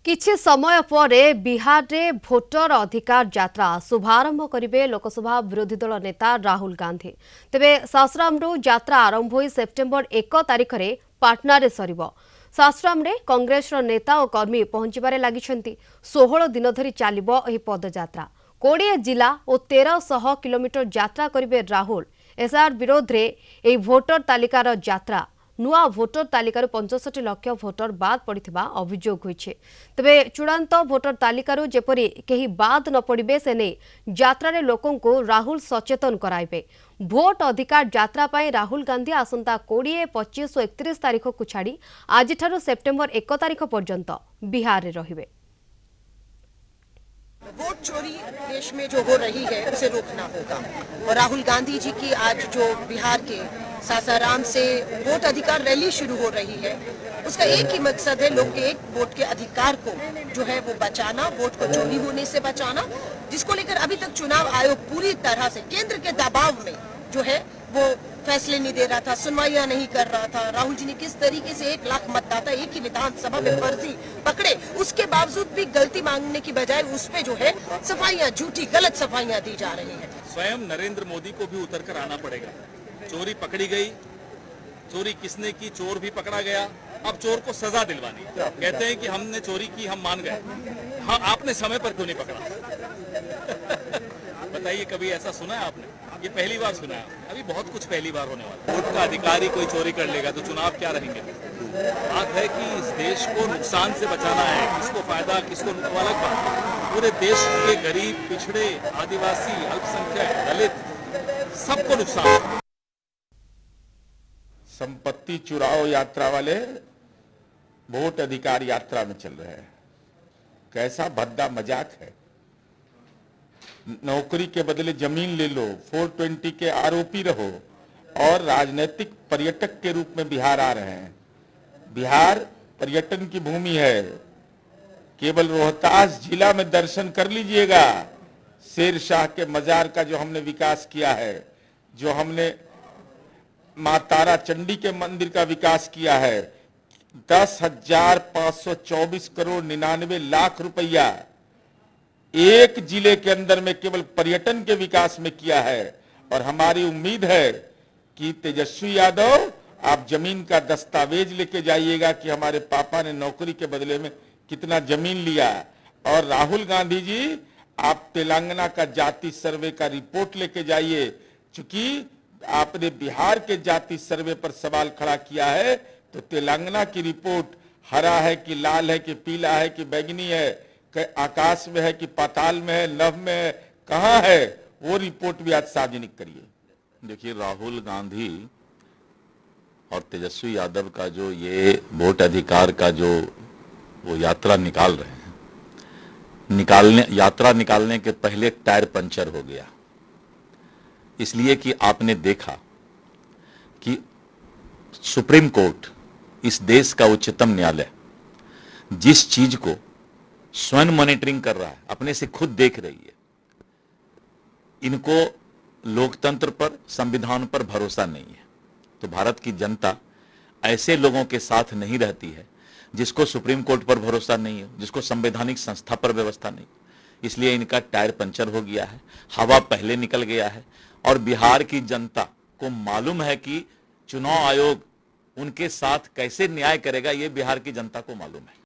किछि समय पर बिहार रे भोटर अधिकार यात्रा शुभारंभ करिवे लोकसभा विरोधी दल नेता राहुल गांधी। तेबे सासारामरू यात्रा आरंभ होई सेप्टेम्बर 1 तारिख रे पाटना रे सरिबो। सासाराम रे कांग्रेस नेता और कर्मी पहुंचबारे लागिछंती। 16 दिन धरी चालिबो एही पदयात्रा। 20 जिला और 1300 किलोमीटर यात्रा करिवे राहुल। एसआर विरोध रे एही भोटर तालिकार यात्रा नुआ भोटर तालिकारु 65 लाख भोटर बाद पड़िथिबा अभियोग होइछे। तबे चूड़ांत भोटर तालिकारु जेपरि केही बाद न पड़िबे से नै यात्रा रे लोकन को राहुल सचेतन कराइबे। भोट अधिकार यात्रा पाई राहुल गांधी आसंता 20, 25 और 31 तारिख को छाड़ी आज ठारू सेप्टेम्बर 1 तारिख पर्यंत बिहार रे रहिबे। वोट चोरी देश में जो हो रही है उसे रोकना होगा और राहुल गांधी जी की आज जो बिहार के सासाराम से वोट अधिकार रैली शुरू हो रही है उसका एक ही मकसद है, लोग के एक वोट के अधिकार को जो है वो बचाना, वोट को चोरी होने से बचाना, जिसको लेकर अभी तक चुनाव आयोग पूरी तरह से केंद्र के दबाव में जो है वो फैसले नहीं दे रहा था, सुनवाइयां नहीं कर रहा था। राहुल जी ने किस तरीके से 1 लाख मतदाता एक ही विधानसभा में फर्जी पकड़े, उसके बावजूद भी गलती मांगने की बजाय उस पे जो है सफाइयां, झूठी गलत सफाइयां दी जा रही हैं। स्वयं नरेंद्र मोदी को भी उतर कर आना पड़ेगा। चोरी पकड़ी गई, चोरी किसने की, चोर भी पकड़ा गया, अब चोर को सजा दिलवानी। कहते हैं कि हमने चोरी की, हम मान गए। हाँ, आपने समय पर क्यों नहीं पकड़ा? बताइए, कभी ऐसा सुना है आपने? ये पहली बार सुना है। अभी बहुत कुछ पहली बार होने वाला है। वोट का अधिकारी कोई चोरी कर लेगा तो चुनाव क्या रहेंगे? बात है कि इस देश को नुकसान से बचाना है, किसको फायदा किसको अलग बात है। पूरे देश के गरीब, पिछड़े, आदिवासी, अल्पसंख्यक, दलित सबको नुकसान। संपत्ति चुराओ यात्रा वाले वोट अधिकार यात्रा में चल रहे हैं। कैसा भद्दा मजाक है। नौकरी के बदले जमीन ले लो, 420 के आरोपी रहो और राजनीतिक पर्यटक के रूप में बिहार आ रहे हैं। बिहार पर्यटन की भूमि है। केवल रोहतास जिला में दर्शन कर लीजिएगा शेर शाह के मजार का, जो हमने विकास किया है, जो हमने मां तारा चंडी के मंदिर का विकास किया है। 10,524 करोड़ 99 लाख रुपया एक जिले के अंदर में केवल पर्यटन के विकास में किया है। और हमारी उम्मीद है कि तेजस्वी यादव, आप जमीन का दस्तावेज लेके जाइएगा कि हमारे पापा ने नौकरी के बदले में कितना जमीन लिया। और राहुल गांधी जी, आप तेलंगाना का जाति सर्वे का रिपोर्ट लेके जाइए। चूंकि आपने बिहार के जाति सर्वे पर सवाल खड़ा किया है, तो तेलंगाना की रिपोर्ट हरा है कि लाल है कि पीला है कि बैगनी है, आकाश में है कि पाताल में है, नभ में है, कहां है, वो रिपोर्ट भी आज सार्वजनिक करिए। देखिए, राहुल गांधी और तेजस्वी यादव का जो ये वोट अधिकार का जो वो यात्रा निकाल रहे हैं, यात्रा निकालने के पहले टायर पंचर हो गया। इसलिए कि आपने देखा कि सुप्रीम कोर्ट, इस देश का उच्चतम न्यायालय, जिस चीज को स्वयं मॉनिटरिंग कर रहा है, अपने से खुद देख रही है। इनको लोकतंत्र पर, संविधान पर भरोसा नहीं है। तो भारत की जनता ऐसे लोगों के साथ नहीं रहती है जिसको सुप्रीम कोर्ट पर भरोसा नहीं है, जिसको संवैधानिक संस्था पर व्यवस्था नहीं। इसलिए इनका टायर पंचर हो गया है, हवा पहले निकल गया है। और बिहार की जनता को मालूम है कि चुनाव आयोग उनके साथ कैसे न्याय करेगा, ये बिहार की जनता को मालूम है।